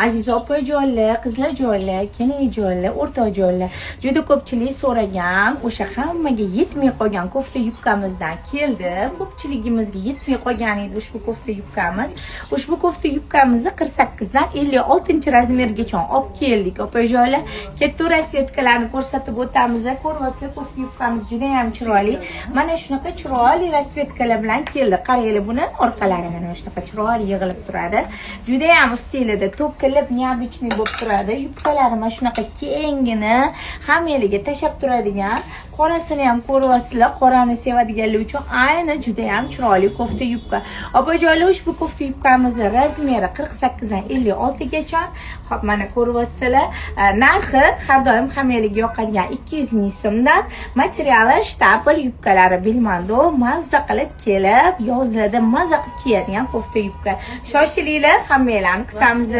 Aziz opajonlar, qizlarjonlar, kenajonlar, o'rtoqjonlar, juda ko'pchilik so'ragan, o'sha hammaga yetmay qolgan kofta yubkamizdan keldi. Ko'pchiligimizga yetmay qolgan edi ushbu kofta yubkamiz. Ushbu kofta yubkamizni 48 dan 56 razmergacha olib keldik, opajonlar. Katta rasvetkalarni ko'rsatib o'tamiz. Ko'ryapsizlar, kofta yubkamiz juda ham chiroyli. Mana shunaqa chiroyli rasvetkalar bilan keldi. Qaranglar, buni orqalari mana shunaqa chiroyli yig'ilib turadi. Juda ham stilida to'kilib, neobычный bo'lib turadi. Yubkalari mana shunaqa kengini, hammaliga tashab turadigan. Qorasini ham ko'ryapsizlar, qorani sevadiganlar uchun ayni juda ham chiroyli kofta yubka. Opajonlar, ushbu kofta yubkamizning razmeri 48 dan 56 gacha. Xo'p, mana ko'ryapsizlar, narxi har doim hammaliga yoqadigan 200 ming so'mdan. Materiali shtapel yubkalari bilmando, mazza qilib kelib, yozlarda mazza qilib kiyadigan kofta yubka. Shoshilinglar, hammalarni kutamiz.